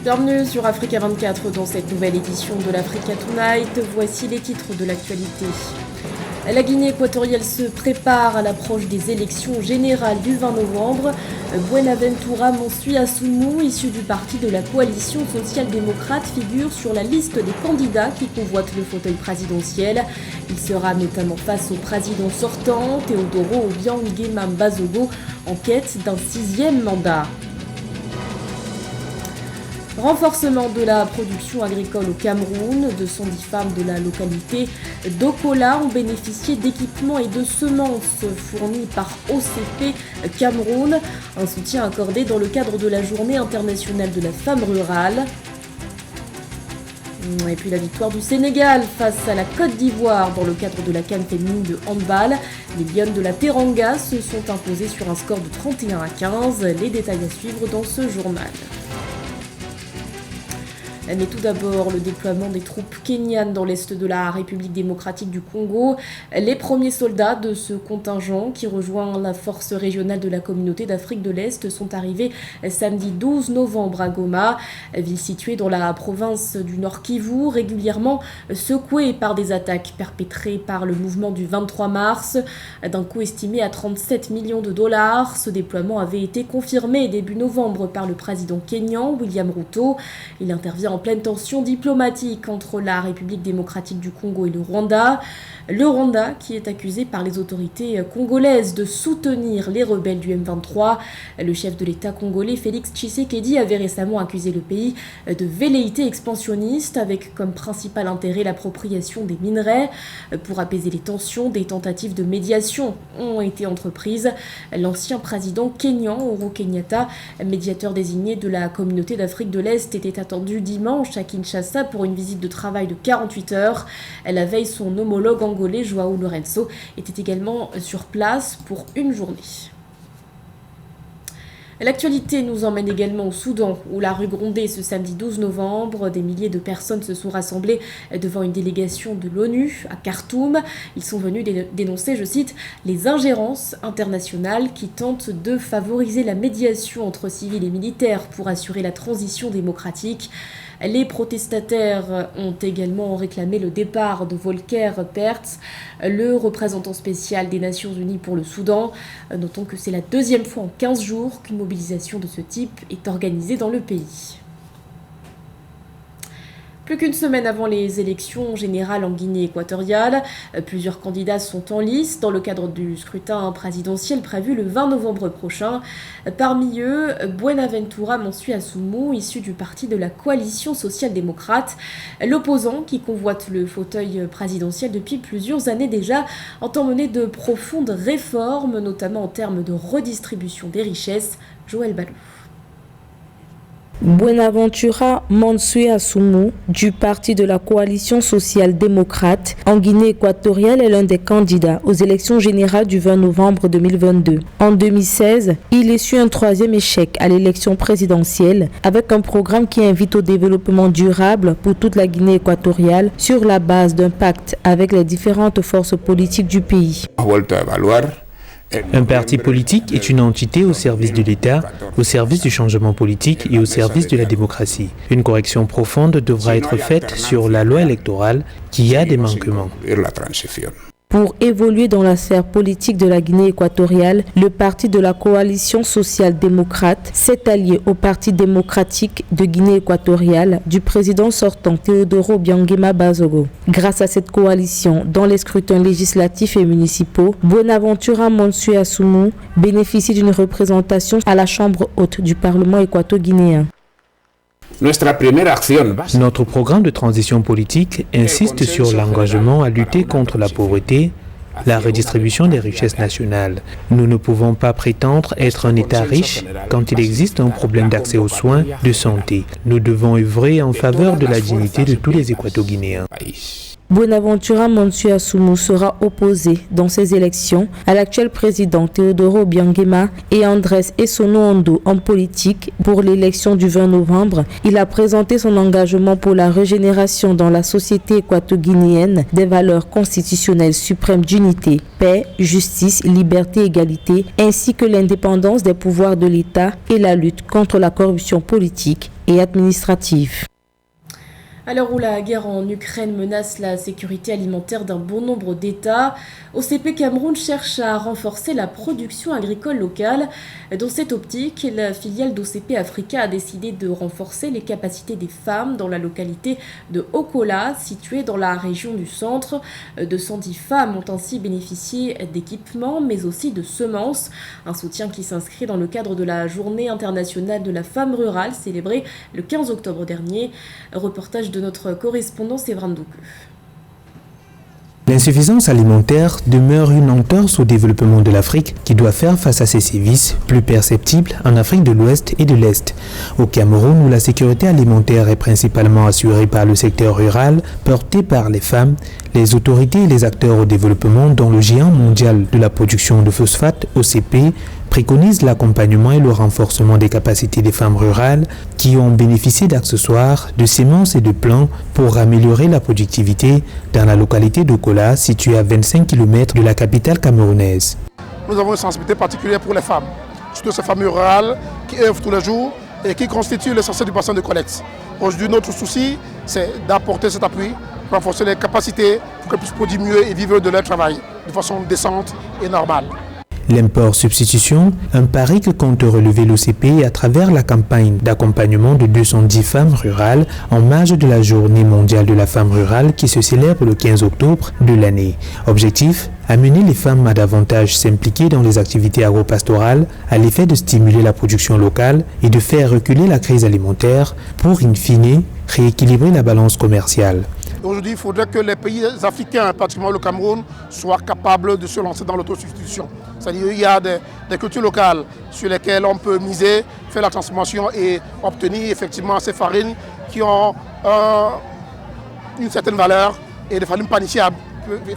Bienvenue sur Africa 24 dans cette nouvelle édition de l'Africa Tonight. Voici les titres de l'actualité. La Guinée équatoriale se prépare à l'approche des élections générales du 20 novembre. Buenaventura Monsui Assoumou, issu du parti de la coalition social-démocrate, figure sur la liste des candidats qui convoitent le fauteuil présidentiel. Il sera notamment face au président sortant, Teodoro Obiang Bazogo, en quête d'un 6e mandat. Renforcement de la production agricole au Cameroun. 210 femmes de la localité d'Okola ont bénéficié d'équipements et de semences fournis par OCP Cameroun. Un soutien accordé dans le cadre de la Journée internationale de la femme rurale. Et puis la victoire du Sénégal face à la Côte d'Ivoire dans le cadre de la CAN féminine de handball. Les Lions de la Teranga se sont imposés sur un score de 31-15. Les détails à suivre dans ce journal. Mais tout d'abord, le déploiement des troupes kenyanes dans l'est de la République démocratique du Congo. Les premiers soldats de ce contingent qui rejoint la force régionale de la communauté d'Afrique de l'Est sont arrivés samedi 12 novembre à Goma, ville située dans la province du Nord Kivu, régulièrement secouée par des attaques perpétrées par le mouvement du 23 mars. D'un coût estimé à 37 millions de dollars, ce déploiement avait été confirmé début novembre par le président kényan William Ruto. Il intervient en pleine tension diplomatique entre la République démocratique du Congo et le Rwanda. Le Rwanda qui est accusé par les autorités congolaises de soutenir les rebelles du M23. Le chef de l'État congolais Félix Tshisekedi avait récemment accusé le pays de velléité expansionniste avec comme principal intérêt l'appropriation des minerais. Pour apaiser les tensions, des tentatives de médiation ont été entreprises. L'ancien président kényan Uhuru Kenyatta, médiateur désigné de la communauté d'Afrique de l'Est, était attendu dimanche à Kinshasa pour une visite de travail de 48 heures. La veille, son homologue angolais João Lourenço était également sur place pour une journée. L'actualité nous emmène également au Soudan, où la rue grondait ce samedi 12 novembre. Des milliers de personnes se sont rassemblées devant une délégation de l'ONU à Khartoum. Ils sont venus dénoncer, je cite, les ingérences internationales qui tentent de favoriser la médiation entre civils et militaires pour assurer la transition démocratique. Les protestataires ont également réclamé le départ de Volker Perthes, le représentant spécial des Nations Unies pour le Soudan. Notons que c'est la deuxième fois en 15 jours qu'une mobilisation de ce type est organisée dans le pays. Plus qu'une semaine avant les élections générales en Guinée équatoriale, plusieurs candidats sont en lice dans le cadre du scrutin présidentiel prévu le 20 novembre prochain. Parmi eux, Buenaventura Monsui Assoumou, issu du parti de la coalition social-démocrate. L'opposant, qui convoite le fauteuil présidentiel depuis plusieurs années déjà, entend mener de profondes réformes, notamment en termes de redistribution des richesses. Joël Balou. Buenaventura Monsui Assoumou, du parti de la coalition social-démocrate en Guinée équatoriale, est l'un des candidats aux élections générales du 20 novembre 2022. En 2016, il essuie un troisième échec à l'élection présidentielle avec un programme qui invite au développement durable pour toute la Guinée équatoriale sur la base d'un pacte avec les différentes forces politiques du pays. Un parti politique est une entité au service de l'État, au service du changement politique et au service de la démocratie. Une correction profonde devra être faite sur la loi électorale qui a des manquements. Pour évoluer dans la sphère politique de la Guinée équatoriale, le parti de la coalition social-démocrate s'est allié au Parti démocratique de Guinée équatoriale du président sortant Teodoro Obiang Bazogo. Grâce à cette coalition, dans les scrutins législatifs et municipaux, Buenaventura Monsui Assoumou bénéficie d'une représentation à la Chambre haute du Parlement équato-guinéen. Notre programme de transition politique insiste sur l'engagement à lutter contre la pauvreté, la redistribution des richesses nationales. Nous ne pouvons pas prétendre être un État riche quand il existe un problème d'accès aux soins de santé. Nous devons œuvrer en faveur de la dignité de tous les Équato-Guinéens. Bonaventura Monsui Assoumou sera opposé dans ces élections à l'actuel président Teodoro Obiang et Andrés Essono Ondo en politique. Pour l'élection du 20 novembre, il a présenté son engagement pour la régénération dans la société équato-guinéenne des valeurs constitutionnelles suprêmes d'unité, paix, justice, liberté, égalité, ainsi que l'indépendance des pouvoirs de l'État et la lutte contre la corruption politique et administrative. À l'heure où la guerre en Ukraine menace la sécurité alimentaire d'un bon nombre d'États, OCP Cameroun cherche à renforcer la production agricole locale. Dans cette optique, la filiale d'OCP Africa a décidé de renforcer les capacités des femmes dans la localité de Okola, située dans la région du centre. 210 femmes ont ainsi bénéficié d'équipements, mais aussi de semences. Un soutien qui s'inscrit dans le cadre de la Journée internationale de la femme rurale, célébrée le 15 octobre dernier. Reportage de notre correspondant Séverin Douke. L'insuffisance alimentaire demeure une entorse au développement de l'Afrique qui doit faire face à ces sévices plus perceptibles en Afrique de l'Ouest et de l'Est. Au Cameroun, où la sécurité alimentaire est principalement assurée par le secteur rural, porté par les femmes, les autorités et les acteurs au développement, dont le géant mondial de la production de phosphate, OCP, préconisent l'accompagnement et le renforcement des capacités des femmes rurales qui ont bénéficié d'accessoires, de semences et de plants pour améliorer la productivité dans la localité d'Okola, située à 25 km de la capitale camerounaise. Nous avons une sensibilité particulière pour les femmes, surtout ces femmes rurales qui œuvrent tous les jours et qui constituent l'essentiel du bassin de collecte. Aujourd'hui, notre souci, c'est d'apporter cet appui, renforcer les capacités pour qu'elles puissent produire mieux et vivre de leur travail de façon décente et normale. L'import-substitution, un pari que compte relever l'OCP à travers la campagne d'accompagnement de 210 femmes rurales en marge de la Journée mondiale de la femme rurale qui se célèbre le 15 octobre de l'année. Objectif, amener les femmes à davantage s'impliquer dans les activités agro-pastorales à l'effet de stimuler la production locale et de faire reculer la crise alimentaire pour, in fine, rééquilibrer la balance commerciale. Aujourd'hui, il faudrait que les pays africains, particulièrement le Cameroun, soient capables de se lancer dans l'autosubstitution. C'est-à-dire qu'il y a des cultures locales sur lesquelles on peut miser, faire la transformation et obtenir effectivement ces farines qui ont une certaine valeur et des farines panifiables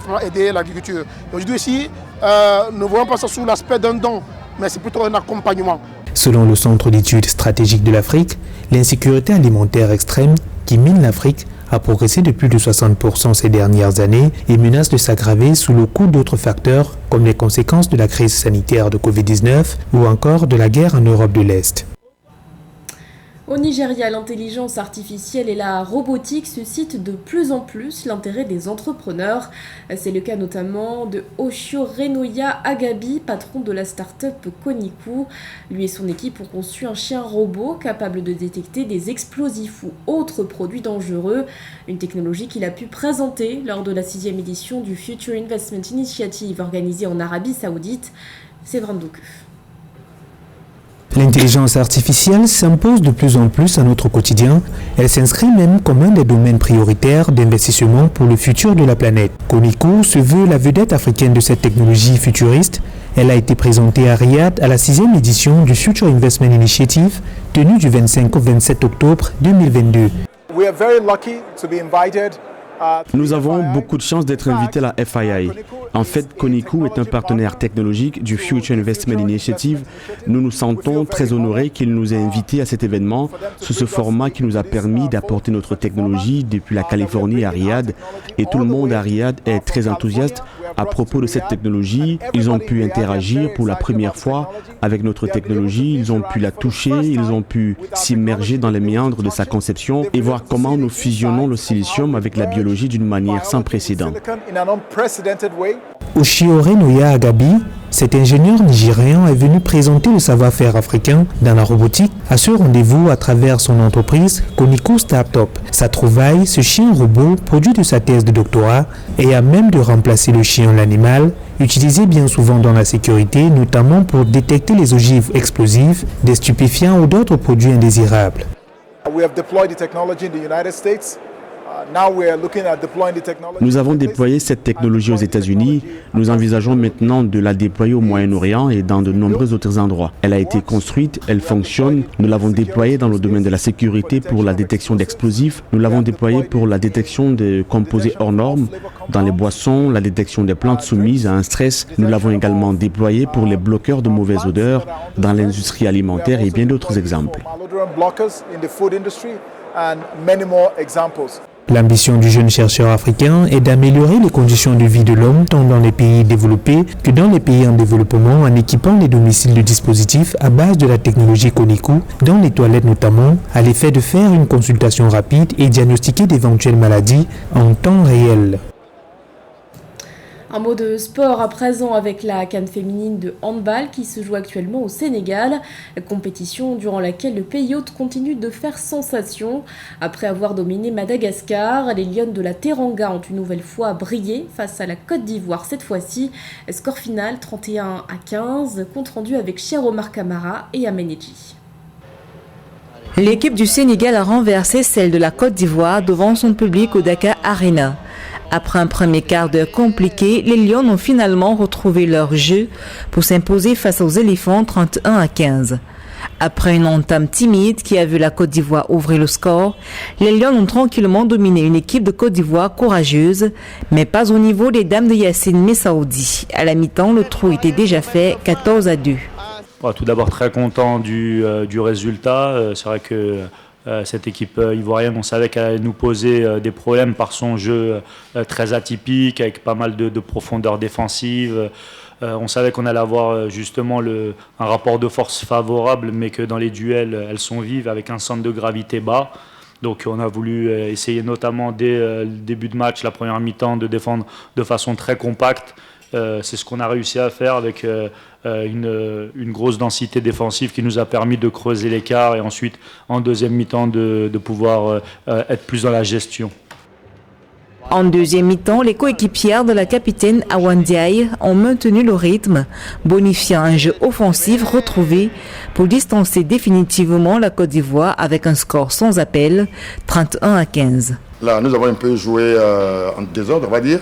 pour aider l'agriculture. Aujourd'hui ici, ne voyons pas ça sous l'aspect d'un don, mais c'est plutôt un accompagnement. Selon le Centre d'études stratégiques de l'Afrique, l'insécurité alimentaire extrême qui mine l'Afrique a progressé de plus de 60% ces dernières années et menace de s'aggraver sous le coup d'autres facteurs comme les conséquences de la crise sanitaire de Covid-19 ou encore de la guerre en Europe de l'Est. Au Nigeria, l'intelligence artificielle et la robotique suscitent de plus en plus l'intérêt des entrepreneurs. C'est le cas notamment de Oshorenoya Agabi, patron de la start-up Koniku. Lui et son équipe ont conçu un chien robot capable de détecter des explosifs ou autres produits dangereux. Une technologie qu'il a pu présenter lors de la 6e édition du Future Investment Initiative organisée en Arabie Saoudite. Séverin Douke. L'intelligence artificielle s'impose de plus en plus à notre quotidien. Elle s'inscrit même comme un des domaines prioritaires d'investissement pour le futur de la planète. Koniku se veut la vedette africaine de cette technologie futuriste. Elle a été présentée à Riyad à la 6e édition du Future Investment Initiative, tenue du 25 au 27 octobre 2022. Nous avons beaucoup de chance d'être invités à la FII. En fait, Koniku est un partenaire technologique du Future Investment Initiative. Nous nous sentons très honorés qu'il nous ait invités à cet événement sous ce format qui nous a permis d'apporter notre technologie depuis la Californie à Riyad. Et tout le monde à Riyad est très enthousiaste à propos de cette technologie. Ils ont pu interagir pour la première fois avec notre technologie. Ils ont pu la toucher, ils ont pu s'immerger dans les méandres de sa conception et voir comment nous fusionnons le silicium avec la biologie d'une manière sans précédent. Oshorenoya Agabi, cet ingénieur nigérian est venu présenter le savoir-faire africain dans la robotique à ce rendez-vous à travers son entreprise Koniku Startup. Sa trouvaille, ce chien robot, produit de sa thèse de doctorat, est à même de remplacer le chien l'animal, utilisé bien souvent dans la sécurité, notamment pour détecter les ogives explosives, des stupéfiants ou d'autres produits indésirables. Nous avons déployé cette technologie aux États-Unis. Nous envisageons maintenant de la déployer au Moyen-Orient et dans de nombreux autres endroits. Elle a été construite, elle fonctionne. Nous l'avons déployée dans le domaine de la sécurité pour la détection d'explosifs. Nous l'avons déployée pour la détection des composés hors normes dans les boissons, la détection des plantes soumises à un stress. Nous l'avons également déployée pour les bloqueurs de mauvaises odeurs dans l'industrie alimentaire et bien d'autres exemples. L'ambition du jeune chercheur africain est d'améliorer les conditions de vie de l'homme tant dans les pays développés que dans les pays en développement en équipant les domiciles de dispositifs à base de la technologie Koniku, dans les toilettes notamment, à l'effet de faire une consultation rapide et diagnostiquer d'éventuelles maladies en temps réel. Un mot de sport à présent avec la CAN féminine de handball qui se joue actuellement au Sénégal. Compétition durant laquelle le pays hôte continue de faire sensation. Après avoir dominé Madagascar, les Lionnes de la Teranga ont une nouvelle fois brillé face à la Côte d'Ivoire cette fois-ci. Score final 31-15, compte rendu avec cher Omar Kamara et Ameneji. L'équipe du Sénégal a renversé celle de la Côte d'Ivoire devant son public au Dakar Arena. Après un premier quart d'heure compliqué, les Lions ont finalement retrouvé leur jeu pour s'imposer face aux éléphants 31-15. Après une entame timide qui a vu la Côte d'Ivoire ouvrir le score, les Lions ont tranquillement dominé une équipe de Côte d'Ivoire courageuse, mais pas au niveau des dames de Yacine Messaoudi. À la mi-temps, le trou était déjà fait 14-2. Tout d'abord très content du résultat. C'est vrai que cette équipe ivoirienne, on savait qu'elle allait nous poser des problèmes par son jeu très atypique, avec pas mal de profondeur défensive. On savait qu'on allait avoir justement un rapport de force favorable, mais que dans les duels, elles sont vives avec un centre de gravité bas. Donc on a voulu essayer notamment dès le début de match, la première mi-temps, de défendre de façon très compacte. C'est ce qu'on a réussi à faire avec une grosse densité défensive qui nous a permis de creuser l'écart et ensuite en deuxième mi-temps de pouvoir être plus dans la gestion. En deuxième mi-temps, les coéquipières de la capitaine Awan Diaye ont maintenu le rythme, bonifiant un jeu offensif retrouvé pour distancer définitivement la Côte d'Ivoire avec un score sans appel, 31-15. Là, nous avons un peu joué en désordre, on va dire.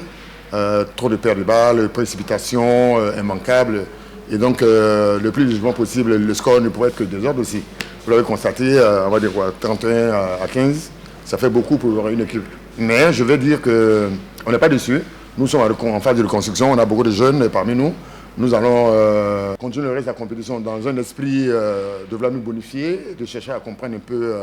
Trop de pertes de balles, précipitations immanquables. Et donc, le plus légitimement possible, le score ne pourrait être que désordre aussi. Vous l'avez constaté, on va dire quoi, 31-15, ça fait beaucoup pour une équipe. Mais je veux dire qu'on n'est pas déçus. Nous sommes en phase de reconstruction, on a beaucoup de jeunes parmi nous. Nous allons continuer le reste de la compétition dans un esprit de vouloir nous bonifier, de chercher à comprendre un peu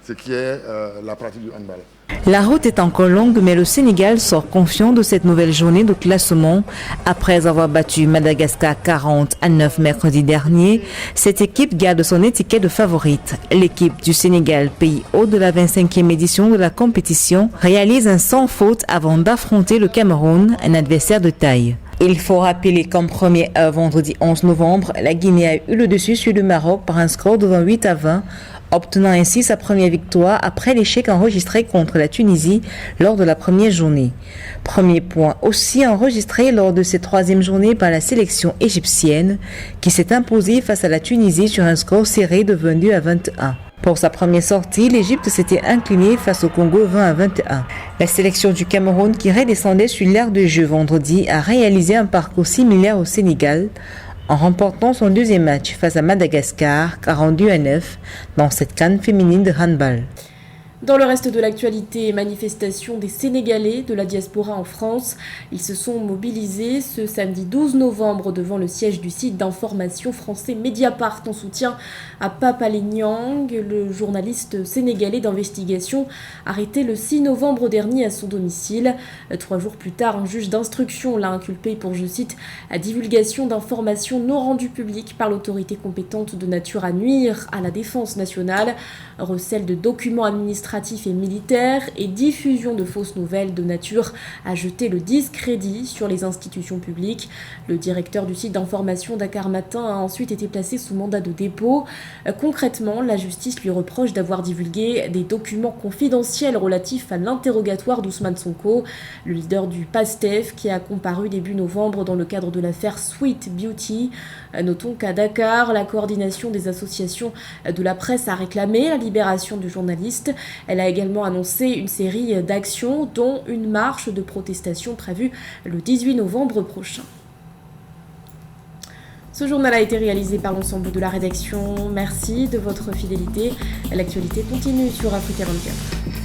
ce qui est la pratique du handball. La route est encore longue, mais le Sénégal sort confiant de cette nouvelle journée de classement. Après avoir battu Madagascar 40-9 mercredi dernier, cette équipe garde son étiquette de favorite. L'équipe du Sénégal, pays hôte de la 25e édition de la compétition, réalise un sans faute avant d'affronter le Cameroun, un adversaire de taille. Il faut rappeler qu'en première heure, vendredi 11 novembre, la Guinée a eu le dessus sur le Maroc par un score de 28-20, obtenant ainsi sa première victoire après l'échec enregistré contre la Tunisie lors de la première journée. Premier point aussi enregistré lors de cette troisième journée par la sélection égyptienne qui s'est imposée face à la Tunisie sur un score serré de 22-21. Pour sa première sortie, l'Égypte s'était inclinée face au Congo 20-21. La sélection du Cameroun, qui redescendait sur l'aire de jeu vendredi, a réalisé un parcours similaire au Sénégal en remportant son deuxième match face à Madagascar 42-9 dans cette CAN féminine de handball. Dans le reste de l'actualité, manifestation des Sénégalais de la diaspora en France. Ils se sont mobilisés ce samedi 12 novembre devant le siège du site d'information français Mediapart en soutien à Pape Alé Niang, le journaliste sénégalais d'investigation arrêté le 6 novembre dernier à son domicile. 3 jours plus tard, un juge d'instruction l'a inculpé pour, je cite, la divulgation d'informations non rendues publiques par l'autorité compétente de nature à nuire à la défense nationale, recel de documents administratifs et militaires et diffusion de fausses nouvelles de nature à jeter le discrédit sur les institutions publiques. Le directeur du site d'information Dakar Matin a ensuite été placé sous mandat de dépôt. Concrètement, la justice lui reproche d'avoir divulgué des documents confidentiels relatifs à l'interrogatoire d'Ousmane Sonko, le leader du PASTEF qui a comparu début novembre dans le cadre de l'affaire Sweet Beauty. Notons qu'à Dakar, la coordination des associations de la presse a réclamé la libération du journaliste. Elle a également annoncé une série d'actions, dont une marche de protestation prévue le 18 novembre prochain. Ce journal a été réalisé par l'ensemble de la rédaction. Merci de votre fidélité. L'actualité continue sur Africa 24.